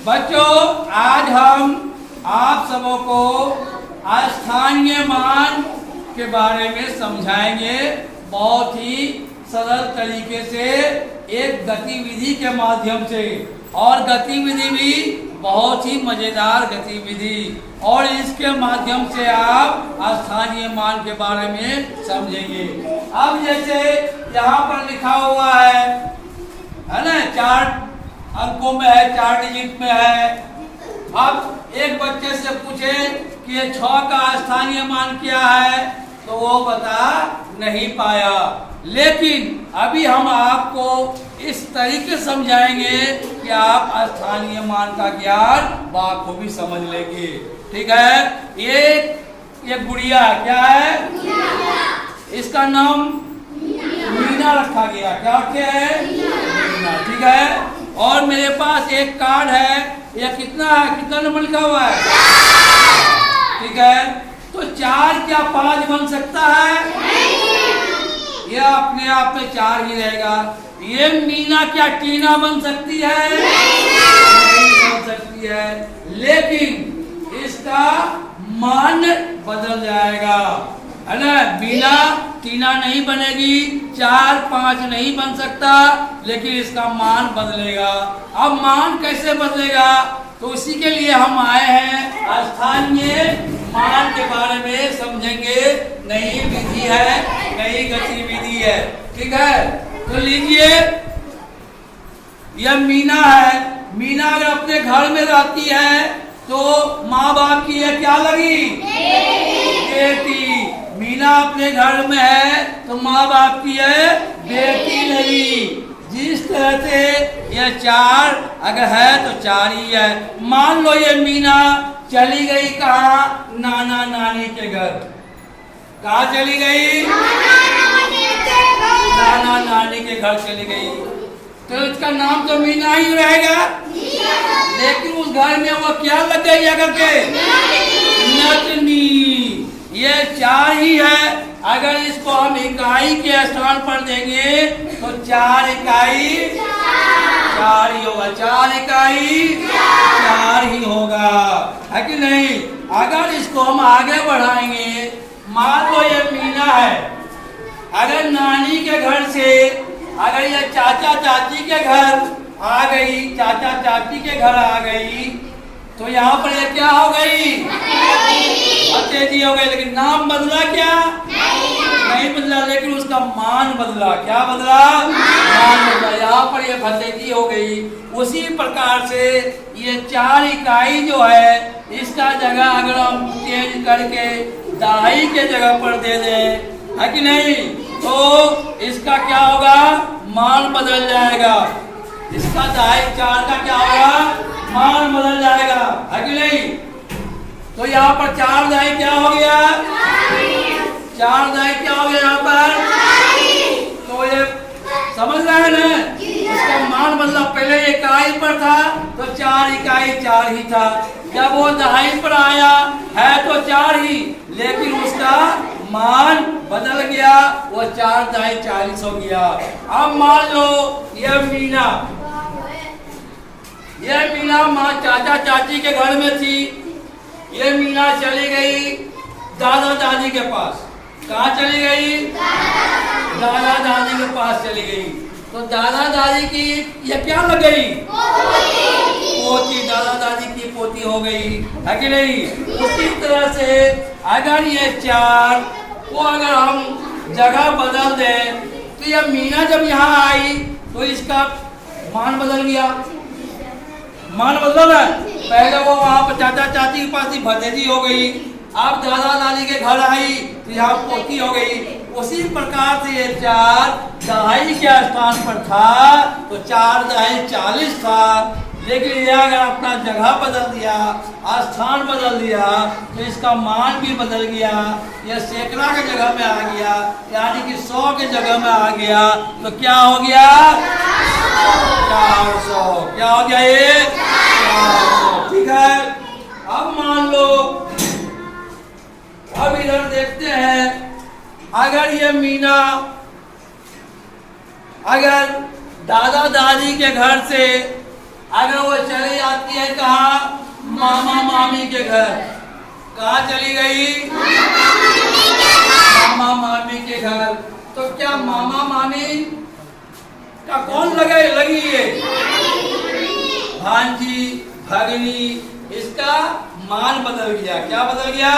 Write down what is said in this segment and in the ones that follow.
बच्चों, आज हम आप सबों को स्थानीय मान के बारे में समझाएंगे बहुत ही सरल तरीके से, एक गतिविधि के माध्यम से। और गतिविधि भी बहुत ही मजेदार गतिविधि, और इसके माध्यम से आप स्थानीय मान के बारे में समझेंगे। अब जैसे यहाँ पर लिखा हुआ है ना, 4 अंकों में है, 4 डिजिट में है। अब एक बच्चे से पूछे कि ये 6 का स्थानीय मान क्या है, तो वो बता नहीं पाया। लेकिन अभी हम आपको इस तरीके समझाएंगे कि आप स्थानीय मान का ज्ञान बाखूबी समझ लेंगे। ठीक है। ये गुड़िया क्या है? इसका नाम मीना रखा गया। क्या है? मीना। ठीक है। और मेरे पास एक कार्ड है, यह कितना नंबर लिखा हुआ है? ठीक है। तो 4 क्या 5 बन सकता है? यह अपने आप में 4 ही रहेगा। ये मीना क्या टीना बन सकती है? नहीं बन सकती है। लेकिन इसका मान बदल जाएगा, है ना। मीना टीना नहीं बनेगी, 4 5 नहीं बन सकता, लेकिन इसका मान बदलेगा। अब मान कैसे बदलेगा, तो उसी के लिए हम आए हैं। स्थानीय मान के बारे में समझेंगे। नई विधि है, नई गतिविधि है। ठीक है। तो लीजिए, यह मीना है। मीना अगर अपने घर में रहती है तो माँ बाप की यह क्या लगी? बेटी। मीना अपने घर में है तो माँ बाप की है बेटी लगी। जिस तरह से यह 4 अगर है तो 4 ही है। मान लो ये मीना चली गई कहाँ? नाना नानी के घर। कहाँ चली गई? नाना नानी के घर चली गई। तो इसका नाम तो मीना ही रहेगा, लेकिन उस घर में वो क्या लग गई अगर के? नतनी। ये 4 ही है। अगर इसको हम इकाई के स्थान पर देंगे तो 4 इकाई 4 ही होगा। 4 इकाई 4 ही होगा, है कि नहीं? अगर इसको हम आगे बढ़ाएंगे, मान लो ये मीना है, अगर नानी के घर से अगर ये चाचा चाची के घर आ गई, चाचा चाची के घर आ गई, तो यहाँ पर ये क्या हो गई? भतीजी हो गई। लेकिन नाम बदला क्या? नहीं बदला, लेकिन उसका मान बदला। क्या बदला? मान बदला। यहाँ पर ये भतीजी हो गई। उसी प्रकार से ये 4 इकाई जो है, इसका जगह अगर हम चेंज करके दाई के जगह पर दे दें, है कि नहीं, तो इसका क्या होगा? मान बदल जाएगा। इसका दाई 4 का क्या होगा? मान बदल जाएगा, है कि नहीं? तो यहाँ पर 4 दाई क्या हो गया? 4 दाई क्या हो गया यहाँ पर? तो ये समझ रहे हैं ना? इसका मान बदला। पहले इकाई पर था तो 4 इकाई 4 ही था। जब वो दहाई पर आया है तो 4 ही, लेकिन उसका मान बदल गया, वो 4 दाई 40 हो गया। अब मान लो यह मीना माँ चाचा चाची के घर में थी। ये मीना चली गई दादा दादी के पास। कहाँ चली गई? दादा दादी के पास चली गई। तो दादा दादी की ये क्या लग गई? पोती। दादा दादी की पोती हो गई, है कि नहीं? उसी तरह से अगर ये 4 को अगर हम जगह बदल दें, तो ये मीना जब यहाँ आई तो इसका मान बदल गया। मान बदला ना। पहले वो वहाँ पर चाचा चाची के पास ही भतीजी हो गई। अब दादा दादी के घर आई तो यहाँ पोती हो गई। उसी प्रकार से ये 4 दहाई के स्थान पर था तो 4 दहाई 40 था। लेकिन ये अगर अपना जगह बदल दिया, स्थान बदल दिया, तो इसका मान भी बदल गया। यह सैकड़ा के जगह में आ गया, यानी कि 100 के जगह में आ गया। तो क्या हो गया? 400। क्या हो गया ये? 400। ठीक है। अब मान लो, अब इधर देखते हैं, अगर ये मीना अगर दादा दादी के घर से अगर वो चली जाती है कहाँ, मामा मामी के घर, कहाँ चली गई, मामा मामी के घर, तो क्या मामा मामी का कौन लगी है, भांजी भगनी, इसका मान बदल गया। क्या बदल गया,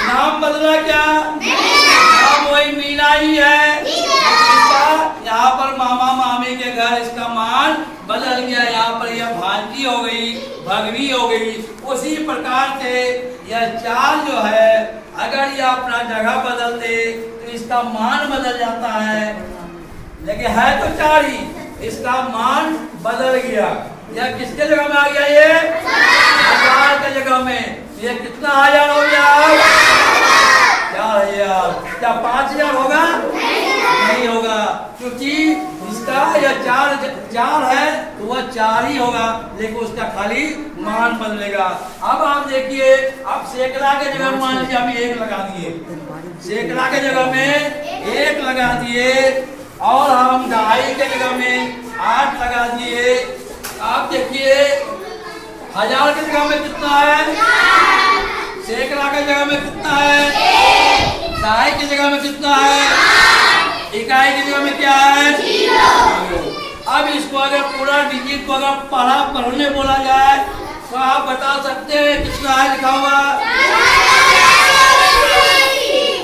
नाम बदला, क्या नाम वही मीना ही है, इसका यहाँ पर मामा मामी के घर इसका मान बदल गया, यहाँ पर यह भांजी हो गई, भगनी हो गई। उसी प्रकार से यह चार जो है अगर यह अपना जगह बदल दे तो इसका मान बदल जाता है, लेकिन है तो चार ही, इसका मान बदल गया। यह किसके जगह में आ गया, ये हजार के जगह में। ये कितना हजार हो गया, 4000। क्या 5000 होगा, नहीं होगा, क्योंकि इसका यह चार है तो वह 4 ही होगा, लेकिन उसका खाली मान बदलेगा। अब आप देखिए, अब सैकड़ा के जगह मान लीजिए हम 1 लगा दिए, सैकड़ा के जगह में 1 लगा दिए, और हम दहाई के जगह में 8 लगा दिए। आप देखिए 1000 की जगह में कितना है, सैकड़ा की जगह में कितना है, दहाई की जगह में कितना है, इकाई की जगह में क्या है, 0। अब इसको अगर पूरा डिजिट को अगर पढ़ने बोला जाए तो आप बता सकते हैं कितना है लिखा हुआ,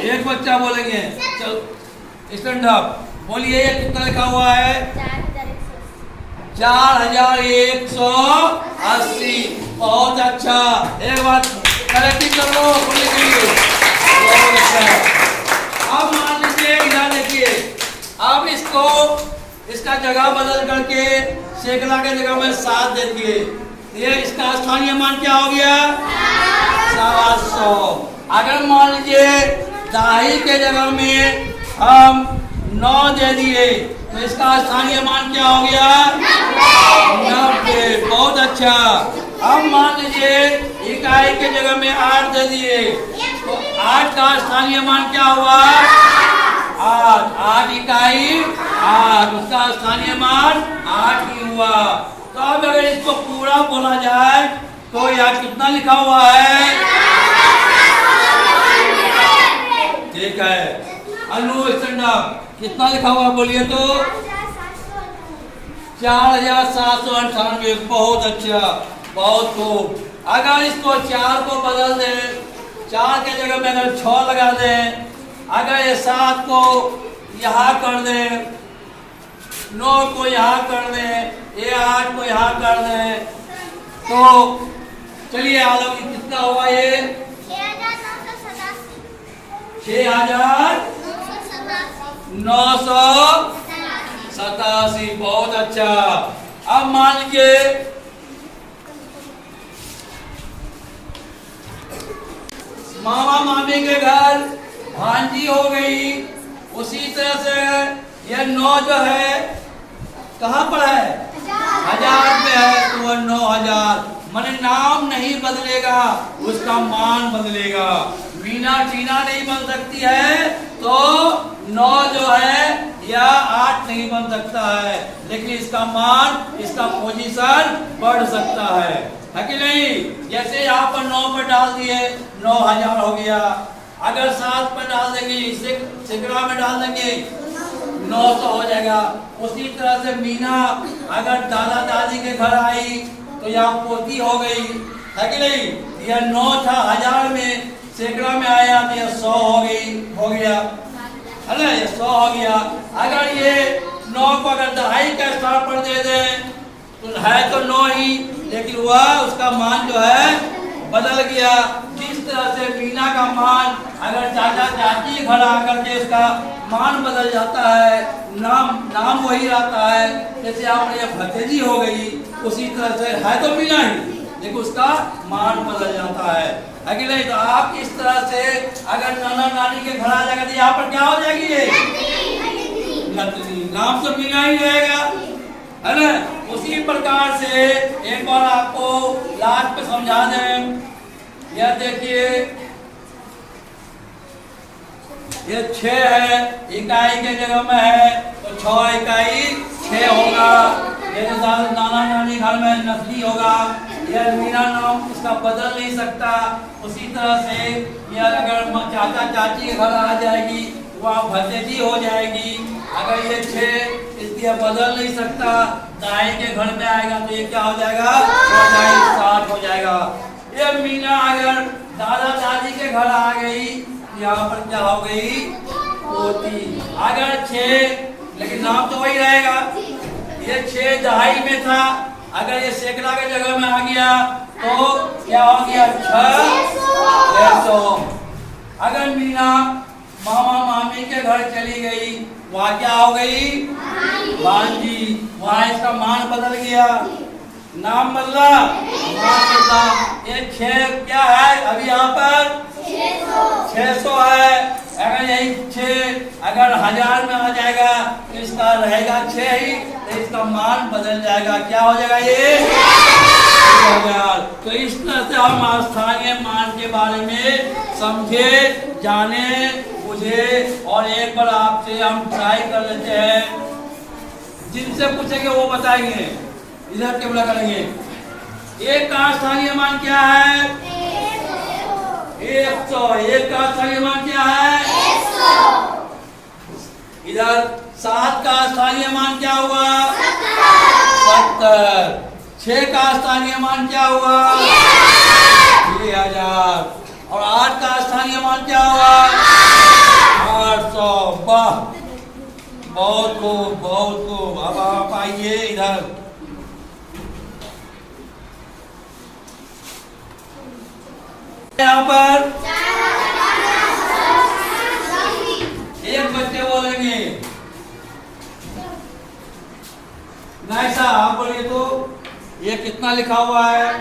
एक बच्चा बोलेंगे, चलो स्टैंड अप, बोलिए कितना लिखा हुआ है, 4180। बहुत अच्छा, एक बात करेक्टिंग कर लो बोलने के लिए, बहुत अच्छा। अब मान लीजिए इधर देखिए, अब इसका जगह बदल करके सैकड़ा के जगह में 7 दे दिए, ये इसका स्थानीय मान क्या हो गया, 700। अगर मान लीजिए दहाई के जगह में हम 9 दे दिए तो इसका स्थानीय मान क्या हो गया, 90। बहुत अच्छा। अब मान लीजिए इकाई के जगह में 8 दे दिए तो 8 का स्थानीय मान क्या हुआ, 8 इकाई 8, उसका स्थानीय मान 8 ही हुआ। तो अब अगर इसको पूरा बोला जाए तो यह कितना लिखा हुआ है, ठीक है, अनु स्टैंड अप, कितना लिखा हुआ बोलिए तो, 4798। बहुत अच्छा, बहुत खूब। अगर इसको 4 को बदल दे, 4 के जगह में अगर 6 लगा दे, अगर ये 7 को यहाँ कर दे, 9 को यहाँ कर दे, ये 8 को यहाँ कर दे, तो चलिए आलम कितना हुआ, ये 6987। बहुत अच्छा। अब मान लीजिए मामा मामी के घर भांजी हो गई, उसी तरह से यह 9 जो है कहाँ पर है, 1000 पे है, तो वह 9000। माने नाम नहीं बदलेगा, उसका मान बदलेगा। मीना टीना नहीं बन सकती है तो 9 जो है या 8 नहीं बन सकता है, लेकिन इसका मान, इसका पोजीशन बढ़ सकता है कि नहीं। जैसे यहाँ पर 9 पर डाल दिए 9000 हो गया, अगर 7 पर डाल देंगे, सैकड़ा में डाल देंगे 900 हो जाएगा। उसी तरह से मीना अगर दादा दादी के घर आई तो यहाँ पोती हो गई, है कि नहीं। यह 9 था, 1000 में सैकड़ा में आया तो यह 100 हो गया, है ना, ये 100 हो गया। अगर ये 9 को अगर दहाई का स्थान पर दे दें तो है तो 9 ही, लेकिन वह उसका मान जो है बदल गया। जिस तरह से मीना का मान अगर चाचा चाची घर आकर के उसका मान बदल जाता है, नाम वही रहता है, जैसे आपने भतीजी हो गई, उसी तरह से है तो मीना ही, लेकिन उसका मान बदल जाता है कि नहीं। तो आप इस तरह से अगर नाना नानी के घर आ जाएगा तो यहाँ पर क्या हो जाएगी, ये नतनी, नाम तो मीना ही रहेगा, है ना। उसी प्रकार से एक बार आपको लास्ट पे समझा दें, यह देखिए ये 6 है, इकाई के जगह में है तो 6 इकाई 6 होगा। ये तो नाना नानी घर में नकली होगा, यह मीरा नाम उसका बदल नहीं सकता। उसी तरह से यह अगर चाचा चाची के घर आ जाएगी वहाँ भतीजी हो जाएगी। अगर ये 6 इसलिए बदल नहीं सकता। दाई के घर में आएगा तो ये क्या हो जाएगा, 60 हो जाएगा। ये मीना अगर दादा दादी के घर आ गई, यहाँ पर क्या हो गई, पोती। अगर 6, लेकिन नाम तो वही रहेगा। ये 6 दहाई में था, अगर ये सैकड़ा के जगह में आ गया तो क्या हो गया, 600। अगर मीना मामा मामी के घर चली गई, वहाँ क्या हो गई, भांजी। वहाँ इसका मान बदल गया, नाम बदला, मान बदला। ये 6 क्या है, अभी यहाँ पर 600 है। अगर यही 6 अगर 1000 में आ जाएगा तो इसका रहेगा 6 ही, तो इसका मान बदल जाएगा, क्या हो जाएगा, ये 1000। तो इस तरह से हम स्थानीय मान के बारे में समझे, जाने, बुझे। और एक बार आपसे हम ट्राई कर लेते हैं, जिनसे पूछेंगे वो बताएंगे, इधर क्या बोला करेंगे। एक का स्थानीय मान क्या है, 100। एक का स्थानीय मान क्या है, 100। इधर 7 का स्थानीय मान क्या हुआ, 70। 6 का स्थानीय मान क्या हुआ, 1000। और 8 का स्थानीय मान क्या हुआ, 800। वाह, बहुत खूब, बहुत खूब। अब आप आइए इधर। यहाँ पर एक बच्चे बोलेंगे, नहीं साहब आप बोलिए तो। ये कितना लिखा हुआ है,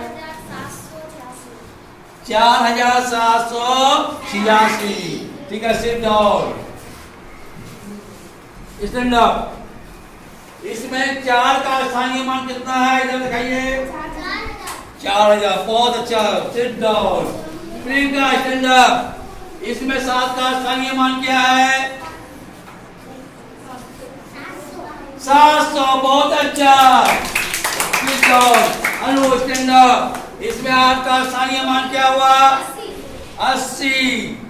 4786। ठीक है, सिट डाउन, स्टैंड अप। इसमें 4 का स्थानीय मान कितना है, इधर दिखाइए, 4000। बहुत अच्छा, sit down. Priyanka stand up. इसमें 7 का स्थानीय मान क्या है, 700। बहुत अच्छा, सिट डाउन। अनु स्टैंड अप। इसमें 8 का स्थानीय मान क्या हुआ, 80।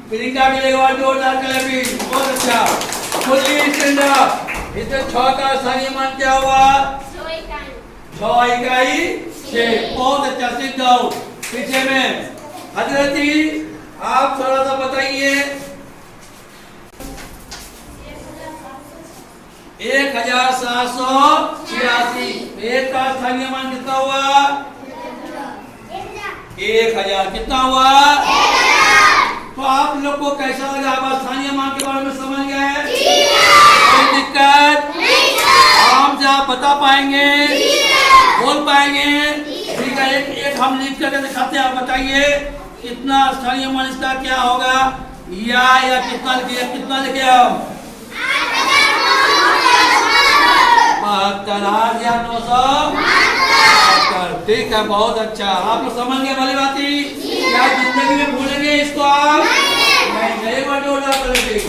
प्रियंका भी एक बार जोरदार क्लैपिंग, बहुत अच्छा। खुली स्टैंड अप। इसमें 6 का स्थानीय मान क्या हुआ, 6 इकाई 6। बहुत अच्छा, सिट डाउन। पीछे में हजरती, आप थोड़ा सा बताइए। 1786। एक का स्थानीय मान कितना हुआ, 1000। कितना हुआ, 1000। तो आप लोग को कैसा लगा, आप स्थानीय मान के बारे में समझ गए, कोई दिक्कत नहीं, आराम से आप बता पाएंगे, बोल पाएंगे। ठीक है, एक हम लिख करके दिखाते हैं, आप बताइए कितना स्थानीय मान इसका क्या होगा, या कितना लिखे, कितना लिखे हम, 72,900। ठीक है, बहुत अच्छा। आप लोग समझ गए वाली बात ही, क्या जिंदगी में भूलेंगे इसको आप, नहीं। एक बार जोरदार करेंगे।